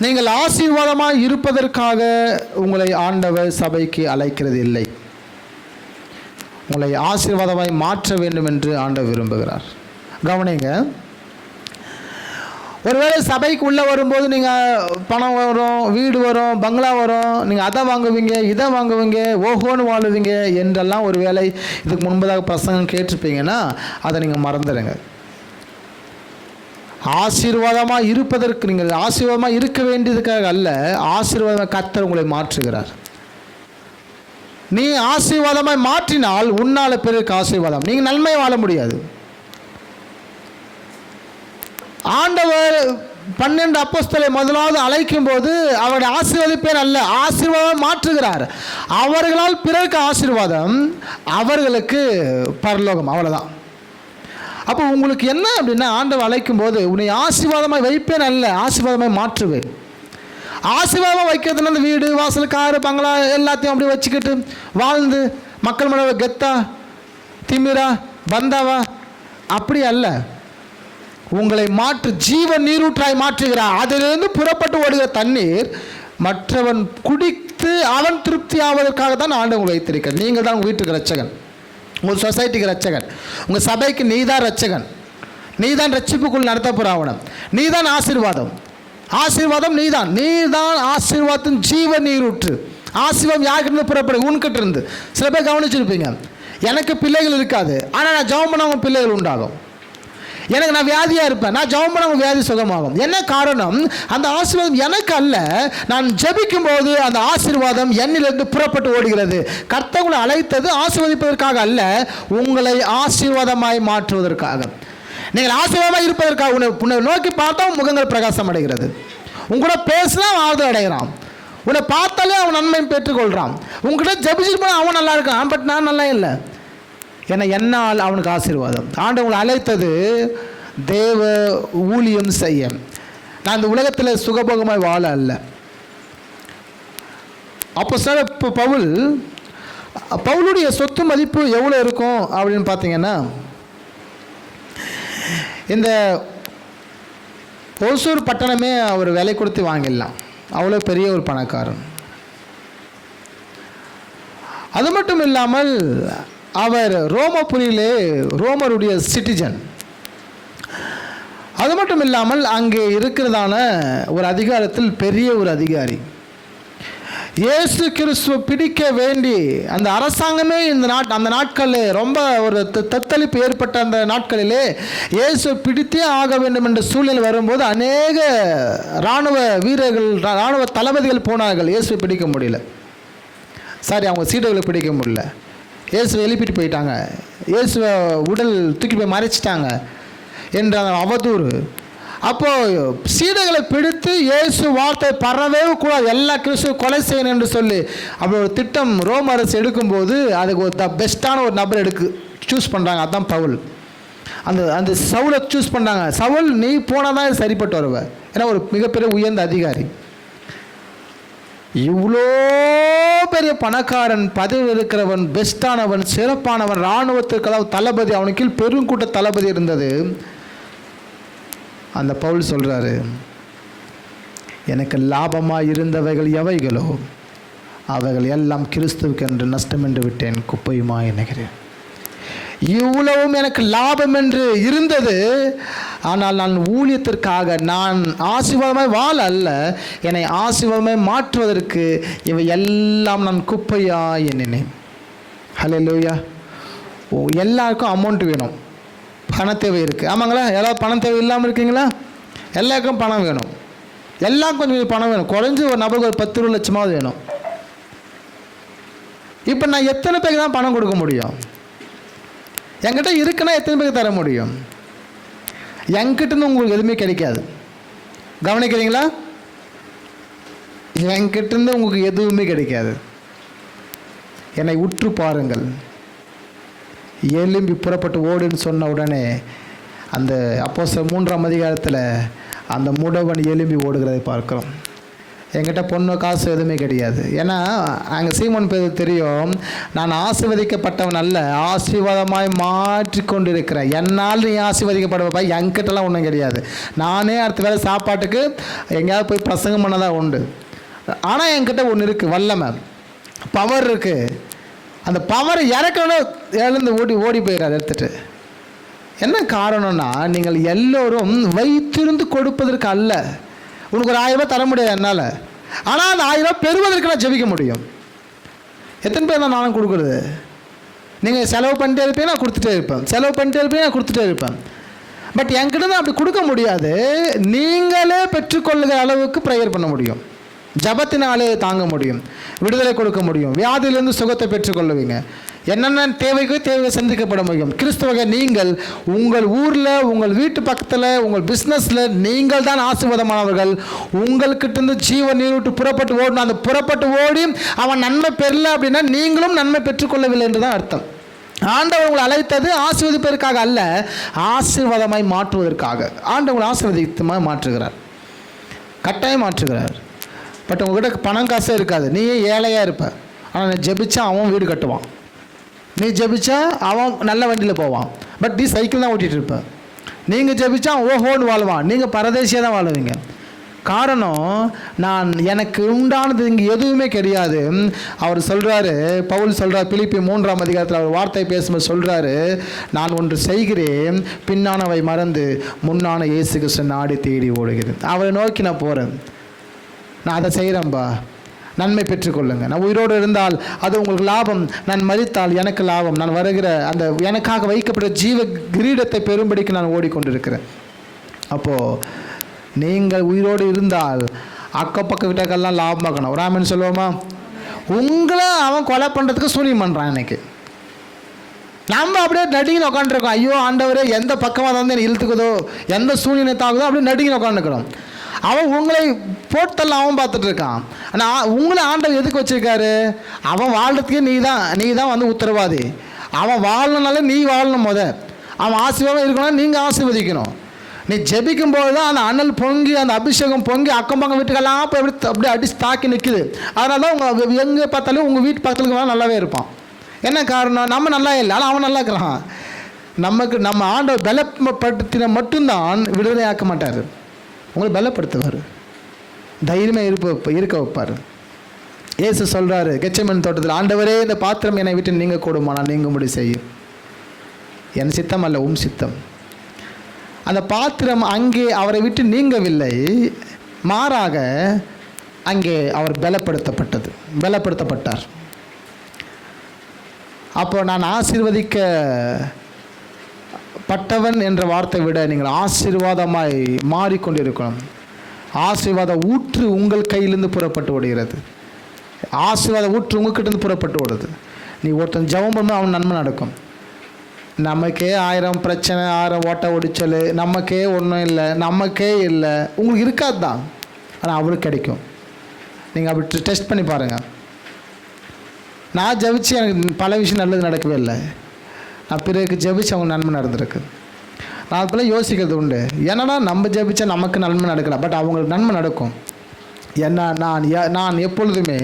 நீங்கள் ஆசீர்வாதமாக இருப்பதற்காக உங்களை ஆண்டவர் சபைக்கு அழைக்கிறது இல்லை. உங்களை ஆசீர்வாதமாய் மாற்ற வேண்டும் என்று ஆண்டவர் விரும்புகிறார். கவனிங்க, ஒருவேளை சபைக்கு உள்ளே வரும்போது நீங்கள் பணம் வரும், வீடு வரும், பங்களா வரும், நீங்கள் அதை வாங்குவீங்க, இதை வாங்குவீங்க, ஓஹோன்னு வாழுவீங்க என்றெல்லாம் ஒரு வேளை இதுக்கு முன்பதாக பிரசங்கம் கேட்டிருப்பீங்கன்னா அதை நீங்கள் மறந்துடுங்க. ஆசீர்வாதமாக இருப்பதற்கு, நீங்கள் ஆசீர்வாதமாக இருக்க வேண்டியதுக்காக அல்ல, ஆசீர்வாதமாக கர்த்தர் உங்களை மாற்றுகிறார். நீ ஆசீர்வாதமாய் மாற்றினால் உன்னால் பிறருக்கு ஆசீர்வாதம். நீங்கள் நன்மையை வாழ முடியாது. ஆண்டவர் 12 அப்போஸ்தலரை முதலாவது அழைக்கும் போது அவருடைய ஆசீர்வதிப்பேர் அல்ல, ஆசீர்வாதம் மாற்றுகிறார். அவர்களால் பிறருக்கு ஆசீர்வாதம், அவர்களுக்கு பரலோகம். அவ்வளோதான். அப்போ உங்களுக்கு என்ன அப்படின்னா, ஆண்டவர் அழைக்கும் போது உன்னை ஆசீர்வாதமாய் வைப்பேன் அல்ல, ஆசீர்வாதமாய் மாற்றுவேன். ஆசீர்வாதமாக வைக்கிறதுனா அந்த வீடு வாசல் காரு பங்களா எல்லாத்தையும் அப்படி வச்சுக்கிட்டு வாழ்ந்து மக்கள் மனதை கெத்தா திமிரா பந்தாவா அப்படி அல்ல. உங்களை மாற்று ஜீவ நீரூற்றாய் மாற்றுகிறார். அதிலிருந்து புறப்பட்டு ஓடுகிற தண்ணீர் மற்றவன் குடித்து அவன் திருப்தி ஆவதற்காக தான் ஆண்டவன் வைத்திருக்கிறார். நீங்கள் தான் உங்கள் வீட்டுக்கு ரட்சகன், உங்கள் சொசைட்டிக்கு ரட்சகன், உங்கள் சபைக்கு நீ தான் ரட்சகன், நீ தான் ரட்சிப்புக்குள் நடத்த போறாவணும், நீ தான் ஆசீர்வாதம். ஆசீர்வாதம் நீதான், நீதான் ஆசீர்வாதத்தின் ஜீவ நீரூற்று. ஆசீர்வாதம் யாருக்கிட்ட புறப்படும்? உன்கிட்ட இருந்து. சில பேர் கவனிச்சிருப்பீங்க, எனக்கு பிள்ளைகள் இருக்காது, ஆனால் நான் ஜெபம் பண்ண அவங்க பிள்ளைகள் உண்டாகும். எனக்கு நான் வியாதியாக இருப்பேன், நான் ஜெபம் பண்ண அவங்க வியாதி சுகமாகும். என்ன காரணம்? அந்த ஆசீர்வாதம் எனக்கு அல்ல, நான் ஜெபிக்கும் போது அந்த ஆசீர்வாதம் என்னிலிருந்து புறப்பட்டு ஓடுகிறது. கர்த்தர் உங்களை அழைத்தது ஆசீர்வதிப்பதற்காக அல்ல, உங்களை ஆசீர்வாதமாய் மாற்றுவதற்காக. நீங்கள் ஆசீர்வாதமாக இருப்பதற்காக. உன்னை நோக்கி பார்த்தா முகங்கள் பிரகாசம் அடைகிறது, உங்களோட பேசினா ஆறுதல் அடைகிறான், உன்னை பார்த்தாலே அவன் நன்மை பெற்றுக்கொள்கிறான். உங்ககிட்ட ஜெபிச்சுட்டு போனால் அவன் நல்லா இருக்கான், பட் நான் நல்லா இல்லை. ஏன்னா என்னால் அவனுக்கு ஆசீர்வாதம். ஆண்டவர் உங்களை அழைத்தது தேவ ஊழியம் செய்ய. நான் இந்த உலகத்தில் சுகபோகமாய் வாழ அல்ல. அப்போ சார் இப்போ பவுலுடைய சொத்து மதிப்பு எவ்வளோ இருக்கும் அப்படின்னு பார்த்தீங்கன்னா, இந்த ஓசூர் பட்டணமே அவர் விலை கொடுத்து வாங்கிடலாம், அவ்வளோ பெரிய ஒரு பணக்காரன். அது மட்டும் இல்லாமல் அவர் ரோமபுரியிலே ரோமருடைய சிட்டிசன். அது மட்டும் இல்லாமல் அங்கே இருக்கிறதான ஒரு அதிகாரத்தில் பெரிய ஒரு அதிகாரி. இயேசு கிறிஸ்துவை பிடிக்க வேண்டி அந்த அரசாங்கமே அந்த நாட்களில் ரொம்ப ஒரு தத்தளிப்பு ஏற்பட்ட அந்த நாட்களிலே இயேசு பிடித்தே ஆக வேண்டும் என்ற சூழ்நிலை வரும்போது அநேக இராணுவ வீரர்கள், இராணுவ தளபதிகள் போனார்கள். இயேசுவை பிடிக்க முடியல, அவங்க சீடர்களை பிடிக்க முடியல. இயேசுவை எழுப்பிட்டு போயிட்டாங்க, இயேசுவை உடல் தூக்கி போய் மறைச்சிட்டாங்க என்ற அவதூறு. அப்போது சீடர்களை பிடித்து இயேசு வார்த்தை பரவே கூடாது, எல்லா கிறிஸ்துவ கொலை செய்யணும் என்று சொல்லி அப்படி ஒரு திட்டம் ரோம அரசு எடுக்கும்போது அதுக்கு ஒரு பெஸ்ட்டான ஒரு நபர் சூஸ் பண்ணுறாங்க. அதுதான் பவுல். அந்த சவுலை சூஸ் பண்ணுறாங்க. சவுல், நீ போனால் தான் சரிப்பட்டு வருவ, ஏன்னா ஒரு மிகப்பெரிய உயர்ந்த அதிகாரி. இவ்வளோ பெரிய பணக்காரன், பதவி இருக்கிறவன், பெஸ்டானவன், சிறப்பானவன், இராணுவத்துக்கெல்லாம் தளபதி, அவனுக்கு கீழ் பெருங்கூட்ட தளபதி இருந்தது. அந்த பவுல் சொல்கிறாரு, எனக்கு லாபமாக இருந்தவைகள் எவைகளோ அவைகள் எல்லாம் கிறிஸ்துவுக்கு என்று நஷ்டம் என்று விட்டேன், குப்பையுமா என்கிறேன். இவ்வளவும் எனக்கு லாபம் என்று இருந்தது, ஆனால் நான் ஊழியத்திற்காக, நான் ஆசீர்வாதமாய் வாழ அல்ல, என்னை ஆசீர்வாதமாய் மாற்றுவதற்கு இவை எல்லாம் நான் குப்பையா எண்ணினேன். ஹல்லேலூயா. எல்லாருக்கும் அமௌண்ட் வேணும், பண தேவை இருக்குது. ஆமாங்களா? எல்லாரும் பணம் தேவை இல்லாமல் இருக்கீங்களா? எல்லாருக்கும் பணம் வேணும், எல்லாம் கொஞ்சம் பணம் வேணும். குறைஞ்சி ஒரு நபருக்கு ஒரு 10-20 லட்சமாவது வேணும். இப்போ நான் எத்தனை பேருக்கு தான் பணம் கொடுக்க முடியும்? என்கிட்ட இருக்குன்னா எத்தனை பேருக்கு தர முடியும்? என்கிட்டருந்து உங்களுக்கு எதுவுமே கிடைக்காது. கவனிக்கிறீங்களா? என்கிட்டருந்து உங்களுக்கு எதுவுமே கிடைக்காது. என்னை உற்று பாருங்கள், எலும்பி புறப்பட்டு ஓடுன்னு சொன்ன உடனே அந்த அப்போஸ்தலர் 3ஆம் அதிகாரத்தில் அந்த முடவன் எலும்பி ஓடுகிறதை பார்க்கிறோம். என்கிட்ட பொண்ணு காசு எதுவுமே கிடையாது. ஏன்னா அங்கே சீமோன் பேதுருக்கு தெரியும், நான் ஆசீர்வதிக்கப்பட்டவன் அல்ல, ஆசீர்வாதமாய் மாற்றிக்கொண்டு இருக்கிறேன். என்னால் நீ ஆசீர்வதிக்கப்படுவப்பா, என்கிட்டலாம் ஒன்றும் கிடையாது. நானே அடுத்த வேலை சாப்பாட்டுக்கு எங்கேயாவது போய் பிரசங்கம் பண்ணதான் உண்டு. ஆனால் என்கிட்ட ஒன்று இருக்குது, வல்லமை, பவர் இருக்குது. அந்த பவர் இறக்கணும், எழுந்து ஓடி போயிடாது எடுத்துட்டு. என்ன காரணம்னா, நீங்கள் எல்லோரும் வைத்திருந்து கொடுப்பதற்கு அல்ல. உனக்கு ஒரு 1000 ரூபாய் தர முடியாது என்னால், ஆனால் அந்த 1000 ரூபாய் பெறுவதற்கு நான் ஜெபிக்க முடியும். எத்தனை பேர் தான் நானும் கொடுக்குறது? நீங்கள் செலவு பண்ணிட்டே இருப்பீங்க, நான் கொடுத்துட்டே இருப்பேன், செலவு பண்ணிட்டே இருப்பீங்க, நான் கொடுத்துட்டே இருப்பேன். பட் என்கிட்ட தான் அப்படி கொடுக்க முடியாது. நீங்களே பெற்றுக்கொள்ளுகிற அளவுக்கு ப்ரேயர் பண்ண முடியும், ஜபத்தினாலே தாங்க முடியும், விடுதலை கொடுக்க முடியும், வியாதியிலிருந்து சுகத்தை பெற்றுக்கொள்ளுவீங்க. என்னென்ன தேவைக்கோ தேவை சந்திக்கப்பட முடியும். கிறிஸ்தவங்க நீங்கள் உங்கள் ஊரில், உங்கள் வீட்டு பக்கத்தில், உங்கள் பிஸ்னஸில் நீங்கள் தான் ஆசீர்வாதமானவர்கள். உங்கள்கிட்ட ஜீவ நீரூட்டு புறப்பட்டு ஓடணும். அந்த புறப்பட்டு ஓடி அவன் நன்மை பெறல அப்படின்னா நீங்களும் நன்மை பெற்றுக்கொள்ளவில்லை என்று தான் அர்த்தம். ஆண்டவர் உங்களை அழைத்தது ஆசீர்வதிப்பதற்காக அல்ல, ஆசீர்வாதமாய் மாற்றுவதற்காக. ஆண்டவர் ஆசீர்வதித்தமாக மாற்றுகிறார், கட்டாயம் மாற்றுகிறார். பட் உங்ககிட்ட பணம் காசே இருக்காது, நீயே ஏழையாக இருப்ப. ஆனால் நீ ஜெபிச்சா அவன் வீடு கட்டுவான், நீ ஜெபிச்சா அவன் நல்ல வண்டியில் போவான். பட் நீ சைக்கிள் தான் ஓட்டிகிட்டு இருப்ப. நீங்கள் ஜெபிச்சா ஓஹோன்னு வாழ்வான், நீங்கள் பரதேசியாக தான் வாழுவீங்க. காரணம், எனக்கு உண்டானது இங்கே எதுவுமே கிடையாது. அவர் சொல்கிறாரு, பவுல் சொல்கிறார் பிலிப்பி 3ஆம் அதிகாரத்தில் அவர் வார்த்தை பேசும்போது சொல்கிறாரு, நான் ஒன்று செய்கிறேன், பின்னானவை மறந்து முன்னான இயேசு கிறிஸ்து நாடி தேடி ஓடுகிறேன். அவரை நோக்கி நான் போகிறேன், நான் அதை செய்கிறேன்பா, நன்மை பெற்றுக்கொள்ளுங்க. நான் உயிரோடு இருந்தால் அது உங்களுக்கு லாபம், நான் மரித்தால் எனக்கு லாபம். நான் வருகிற அந்த எனக்காக வைக்கப்பட்ட ஜீவ கிரீடத்தை பெறும்படிக்கு நான் ஓடிக்கொண்டிருக்கிறேன். அப்போது நீங்கள் உயிரோடு இருந்தால் அக்கப்பக்க வீட்டுக்கெல்லாம் லாபமாக்கணும். ஒரு ஆமேன்னு சொல்லுவோமா? உங்களை அவன் கொலை பண்ணுறதுக்கு சூனியம் பண்ணுறான். இன்னைக்கு நம்ம அப்படியே நடுங்கின்னு உட்காந்துருக்கோம். ஐயோ ஆண்டவரே, எந்த பக்கமாக வந்து என்னை இழுத்துக்குதோ, எந்த சூனியனை தாக்குதோ, அப்படியே நடுங்கின்னு உட்காந்துக்கிறோம். அவன் உங்களை போட்டெல்லாம் அவன் பார்த்துட்டு இருக்கான். ஆனால் உங்களை ஆண்டவர் எதுக்கு வச்சுருக்காரு? அவன் வாழ்றதுக்கே நீ தான் வந்து உத்தரவாதி. அவன் வாழணுனால நீ வாழணும். அவன் ஆசீர்வாதம் இருக்கணும், நீங்கள் ஆசீர்வதிக்கணும். நீ ஜெபிக்கும் போது தான் அந்த அனல் பொங்கி, அந்த அபிஷேகம் பொங்கி அக்கம் பக்கம் வீட்டுக்கெல்லாம் போய் அப்படியே அடிச்சு தாக்கி நிற்குது. அதனால தான் உங்கள் எங்கே பார்த்தாலும் உங்கள் வீட்டு பக்கத்துக்கு நல்லாவே இருப்பான். என்ன காரணம்? நம்ம நல்லா இல்லை, ஆனால் அவன் நல்லா இருக்கிறான். நம்ம ஆண்டவர் பலப்படுத்தின மட்டும்தான் விடுதலை ஆக்க மாட்டார், உங்களை பலப்படுத்துவார், தைரியமாக இருக்க வைப்பார். இயேசு சொல்கிறாரு கெத்செமனே தோட்டத்தில், ஆண்டவரே, இந்த பாத்திரம் என்னை விட்டு நீங்க கூடுமானால் நீங்கும்படி செய்யும், என் சித்தம் அல்ல உம் சித்தம். அந்த பாத்திரம் அங்கே அவரை விட்டு நீங்கவில்லை, மாறாக அங்கே அவர் பலப்படுத்தப்பட்டார். அப்போ நான் ஆசீர்வதிக்கப்பட்டவன் என்ற வார்த்தை விட நீங்கள் ஆசீர்வாதமாய் மாறிக்கொண்டிருக்கணும். ஆசீர்வாத ஊற்று உங்கள் கையிலிருந்து புறப்பட்டு ஓடுகிறது. ஆசீர்வாத ஊற்று உங்கள்கிட்ட புறப்பட்டு ஓடுது. நீ ஒருத்தன் ஜெபம் பண்ணால் அவன் நன்மை நடக்கும். நமக்கே 1000 பிரச்சனை, 1000 ஓட்ட ஒடிச்சல், நமக்கே ஒன்றும் இல்லை, உங்களுக்கு இருக்காது தான், ஆனால் அவருக்கு கிடைக்கும். நீங்கள் அப்படி டெஸ்ட் பண்ணி பாருங்கள். நான் ஜெபிச்சு எனக்கு பல விஷயம் நல்லது நடக்கவே இல்லை, நான் பிறகு ஜெபிச்சு அவங்க நன்மை நடந்திருக்கு. நான் அதுபோல் யோசிக்கிறது உண்டு. ஏன்னா நம்ம ஜெபிச்சா நமக்கு நன்மை நடக்கலாம், பட் அவங்களுக்கு நன்மை நடக்கும். ஏன்னா நான் எப்பொழுதுமே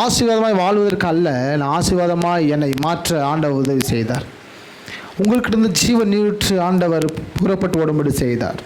ஆசீர்வாதமாய் வாழ்வதற்கு அல்ல, நான் ஆசீர்வாதமாய் என்னை மாற்ற ஆண்டவர் உதவி செய்தார். உங்கள்கிட்ட ஜீவ நீரூற்று ஆண்டவர் புறப்பட்டு ஓடும்படி செய்தார்.